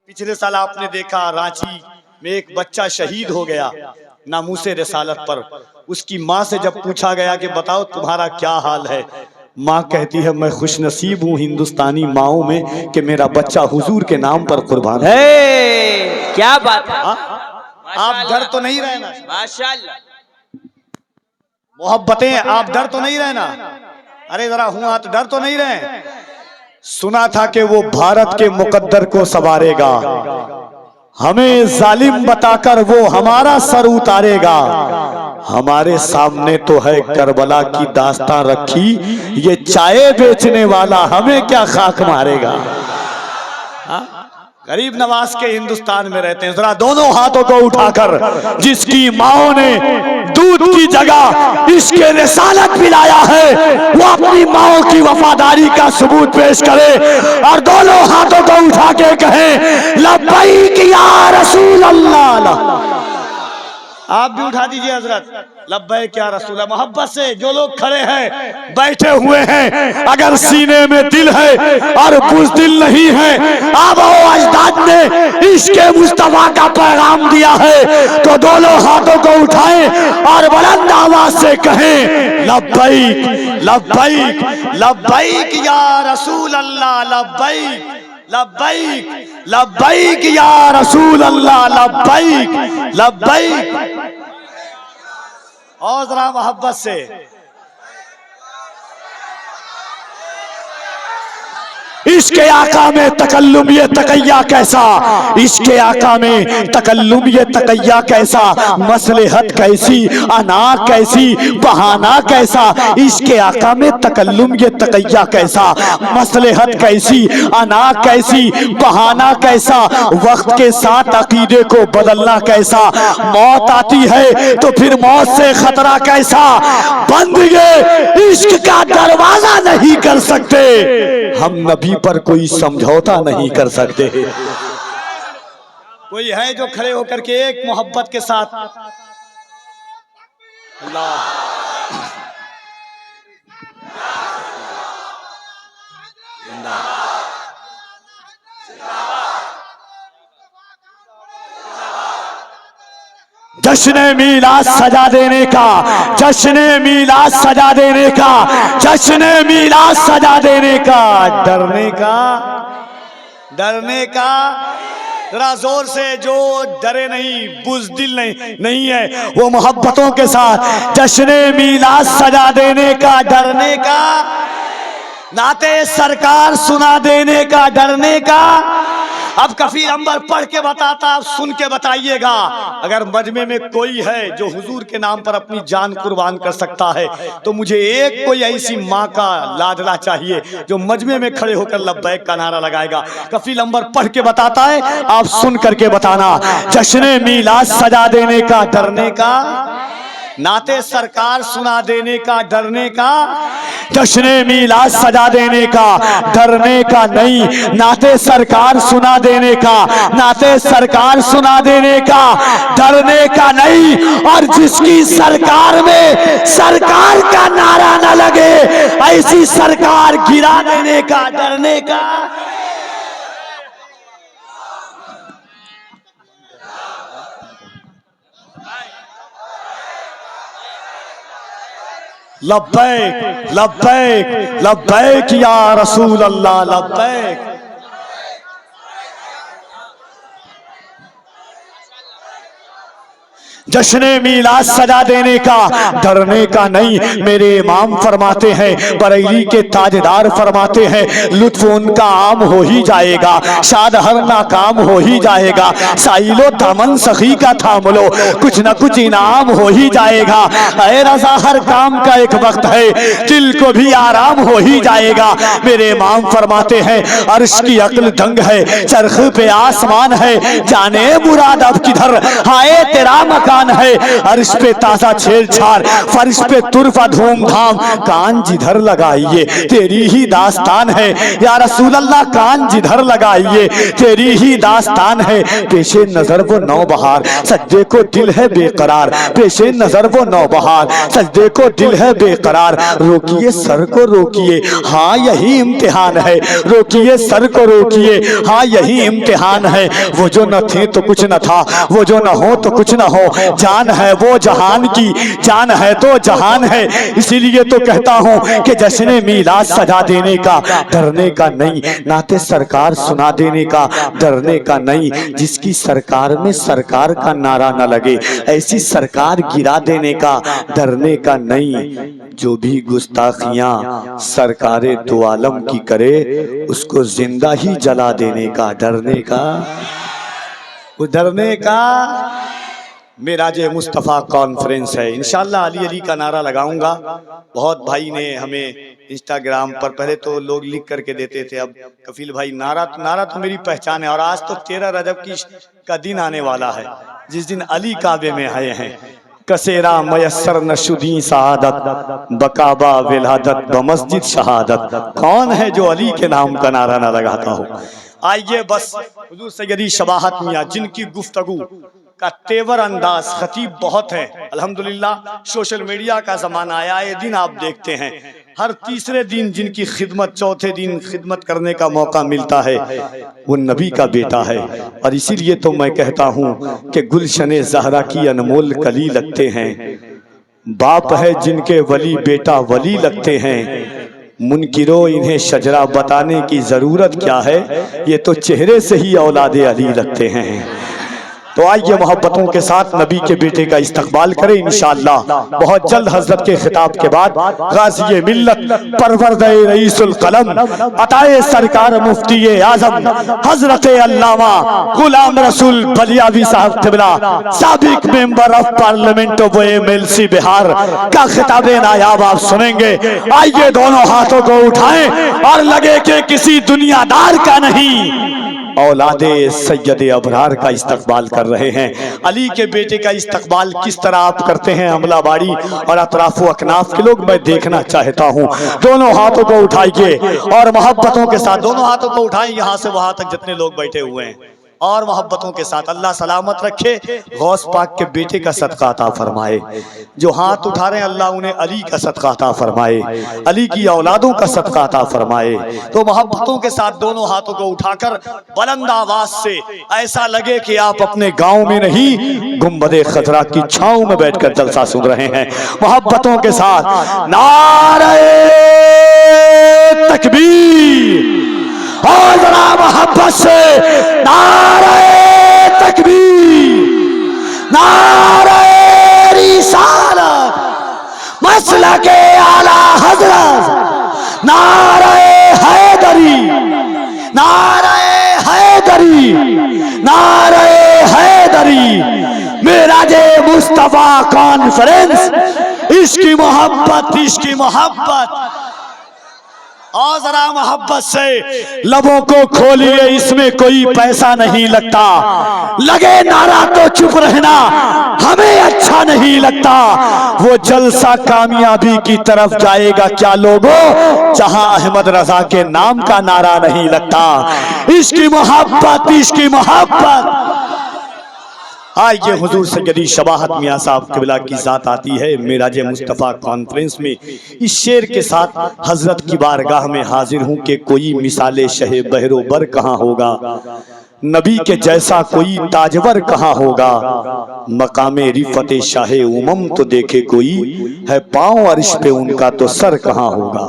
پچھلے سال آپ نے دیکھا رانچی میں ایک بچہ شہید ہو گیا ناموس رسالت پر. اس کی ماں سے جب پوچھا گیا کہ بتاؤ تمہارا کیا حال ہے، ماں کہتی ہے میں خوش نصیب ہوں ہندوستانی ماؤں میں کہ میرا بچہ حضور کے نام پر قربان ہے. کیا بات ہے. آپ ڈر تو نہیں رہنا، ماشاءاللہ. محبتیں آپ ڈر تو نہیں رہنا. ارے ذرا ہوں آپ ڈر تو نہیں رہے. سنا تھا کہ وہ بھارت کے مقدر کو سنوارے گا، ہمیں ظالم بتا کر وہ ہمارا سر اتارے گا. ہمارے سامنے تو ہے کربلا کی داستان رکھی، یہ چائے بیچنے والا ہمیں کیا خاک مارے گا. غریب نواز کے ہندوستان میں رہتے ہیں. ذرا دونوں ہاتھوں کو اٹھا کر جس کی ماں نے دودھ کی جگہ عشق رسالت پلایا ہے وہ اپنی ماں کی وفاداری کا ثبوت پیش کرے اور دونوں ہاتھوں کو اٹھا کے کہیں لبیک یا رسول اللہ. آپ بھی اٹھا دیجئے حضرت، لبیک یا رسول اللہ. محبت سے جو لوگ کھڑے ہیں بیٹھے ہوئے ہیں، اگر سینے میں دل ہے اور بزدل نہیں ہے، آبا و اجداد نے عشق مصطفیٰ کا پیغام دیا ہے تو دونوں ہاتھوں کو اٹھائیں اور بلند آواز سے کہیں لبیک لبیک لبیک یا رسول اللہ. لبیک لبیک لبیک یا رسول اللہ. لبیک لبیک. اور ذرا محبت سے عشق آقا میں تکلم یہ تقیہ کیسا، عشق آقا میں تکلم یہ تقیہ کیسا، مصلحت کیسی انا کیسی بہانہ کیسا. عشق آقا میں تکلم یہ تقیہ کیسا، مصلحت کیسی انا کیسی بہانہ کیسا. وقت کے ساتھ عقیدے کو بدلنا کیسا، موت آتی ہے تو پھر موت سے خطرہ کیسا. بند یہ عشق کا دروازہ نہیں کر سکتے، ہم نبی پر کوئی سمجھوتا نہیں کر سکتے. کوئی ہے جو کھڑے ہو کر کے ایک محبت کے ساتھ اللہ جشن میلاد سجا دینے کا، جشن میلاد سجا دینے کا، جشن میلاد سجا دینے کا. ڈرنے کا ڈرنے کا ذرا زور سے جو ڈرے نہیں بزدل نہیں ہے وہ محبتوں کے ساتھ جشن میلاد سجا دینے کا. ڈرنے کا نعت سرکار سنا دینے کا. ڈرنے کا. اب کفیل انبر پڑھ کے بتاتا، آپ سن کے بتائیے گا. اگر مجمع میں کوئی ہے جو حضور کے نام پر اپنی جان قربان کر سکتا ہے تو مجھے ایک کوئی ایسی ماں کا لاڈلا چاہیے جو مجمع میں کھڑے ہو کر لبیک کا نعرہ لگائے گا. کفیل انبر پڑھ کے بتاتا ہے، آپ سن کر کے بتانا. جشن میلاد سجا دینے کا. ڈرنے کا نعت سرکار سنا دینے کا. ڈرنے کا جشن میلاد سجا دینے کا. ڈرنے کا نہیں، نعت سرکار سنا دینے کا. نعت سرکار سنا دینے کا. ڈرنے کا نہیں. اور جس کی سرکار میں سرکار کا نعرہ نہ لگے ایسی سرکار گرا دینے کا. ڈرنے کا لبیک لبیک لبیک یا رسول اللہ. لبیک. جشن میلاد سجا دینے کا. ڈرنے کا نہیں. میرے امام فرماتے ہیں، بریلی کے تاجدار فرماتے ہیں، لطف ان کا عام ہو ہی جائے گا، شاد ہر ناکام ہو ہی جائے گا. سائل و دامن سخی کا تھام لو، کچھ نہ کچھ انعام ہو ہی جائے گا. اے رضا ہر کام کا ایک وقت ہے، دل کو بھی آرام ہو ہی جائے گا. میرے امام فرماتے ہیں، عرش کی عقل دنگ ہے، چرخ پہ آسمان ہے، جانے مراد اب کدھر، ہائے تیرا مکان दास्तान है, अर्श पे ताजा छेड़छाड़, फर्श पे तुरफा धूमधाम, कान जिधर लगाइए तेरी ही दास्तान है या रसूल अल्लाह, कान जिधर लगाइए तेरी ही दास्तान है। पेशे नजर वो नौबहार, सजदे को दिल है बेकरार, पेशे नजर वो नौबहार, सजदे को दिल है बेकरार। रोकिए सर को रोकिए, हाँ यही इम्तिहान है, रोकिए सर को रोकिए, हाँ यही इम्तिहान है। वो जो न थे तो कुछ न था, वो जो न हो तो कुछ न हो, जान है वो जहान की, जान है तो जहान है। इसीलिए तो कहता हूँ कि जश्न मीलाद सजा देने का डरने का नहीं, नाते सरकार सुना देने का डरने का नहीं। जिसकी सरकार में सरकार का नारा न लगे, ऐसी सरकार गिरा देने का डरने का नहीं। जो भी गुस्ताखियां सरकारे दो आलम की करे, उसको जिंदा ही जला देने का डरने का, डरने का। मेराज मुस्तफ़ा कॉन्फ्रेंस है, इंशाल्लाह अली अली का नारा लगाऊंगा। बहुत भाई ने हमें इंस्टाग्राम पर, पहले तो लोग लिख करके देते थे, अब कफील भाई नारा तो मेरी पहचान है। और आज तो 13 रजब का दिन आने वाला है, जिस दिन अली काबे में आए हैं। कसेरा मयसर नशुदी शहादत, बकाबा विलादत बमस्जिद शहादत। कौन है जो अली के नाम का नारा ना लगाता हो। आइए बस हुजूर सैयदी शबाहत मियां, जिनकी गुफ्तगू का तेवर अंदाज खतीब बहुत है। अल्हम्दुलिल्लाह सोशल मीडिया का जमाना आया, ये दिन आप देखते हैं हर तीसरे दिन जिनकी खिदमत, चौथे दिन खिदमत करने का मौका मिलता है, वो नबी का बेटा है। और इसीलिए तो मैं कहता हूँ कि गुलशने ज़हरा की अनमोल कली लगते हैं, बाप है जिनके वली बेटा वली लगते हैं। मुनकिरो इन्हें शजरा बताने की जरूरत क्या है, ये तो चेहरे से ही औलादे अली लगते हैं। तो आइए मोहब्बतों के साथ नबी के बेटे का इस्तकबाल करें इंशाअल्लाह। बहुत जल्द हजरत के खिताब के बाद गाज़ी मिल्लत परवरदे रईसुल कलम अताए सरकार मुफ्ती आजम हजरत अल्लामा गुलाम रसूल बलियावी साहब तिबला साबिक member of parliament of MLC Bihar का खिताब नायाब आप सुनेंगे। आइए दोनों हाथों को उठाएं और लगे कि किसी दुनियादार का नहीं, औलादे सैयद अबरार का इस्तकबाल कर रहे हैं। अली के बेटे का इस्तकबाल किस तरह आप करते हैं अमलाबाड़ी और अतराफ अकनाफ के लोग, मैं देखना चाहता हूं। दोनों हाथों को उठाइए और मोहब्बतों के साथ दोनों हाथों को उठाएं, यहां से वहां तक जितने लोग बैठे हुए हैं, और मोहब्बतों के साथ अल्लाह सलामत रखे, गौस पाक के बेटे का सदका अता फरमाए। जो हाथ उठा रहे हैं अल्लाह उन्हें अली का सदका अता फरमाए, अली की औलादों का सदका अता फरमाए। तो मोहब्बतों के साथ दोनों हाथों को उठाकर बुलंद आवाज से ऐसा लगे कि आप अपने गांव में नहीं, गुंबदे खजरा की छांव में बैठकर जलसा सुन रहे हैं। मोहब्बतों के साथ नारे तकबीर, और जरा मोहब्बत से नारे तकबीर, नारे रिसालत, मसलके आला हजरत, नारे हैदरी, नारे हैदरी, नारे हैदरी। मेराजे मुस्तफा कॉन्फ्रेंस, इसकी मोहब्बत, इसकी मोहब्बत। और जरा मोहब्बत से लबों को खोलिए, इसमें कोई पैसा नहीं लगता। लगे नारा तो चुप रहना, हमें अच्छा नहीं लगता। वो जलसा कामयाबी की तरफ जाएगा क्या लोगों, जहां अहमद रजा के नाम का नारा नहीं लगता। इसकी मोहब्बत, इसकी मोहब्बत। आइए हुजूर सैयदी शबाहत मियां साहब क़िबला की ज़ात आती है मेराज मुस्तफ़ा कॉन्फ्रेंस में। इस शेर के साथ हजरत की बारगाह में हाजिर हूँ कि कोई मिसाले शहे बहरोबर कहाँ होगा, नबी के जैसा कोई ताजवर कहाँ होगा। मकामे रिफते शाहे उमम तो देखे कोई, है पाँव अर्श पे उनका तो सर कहाँ होगा।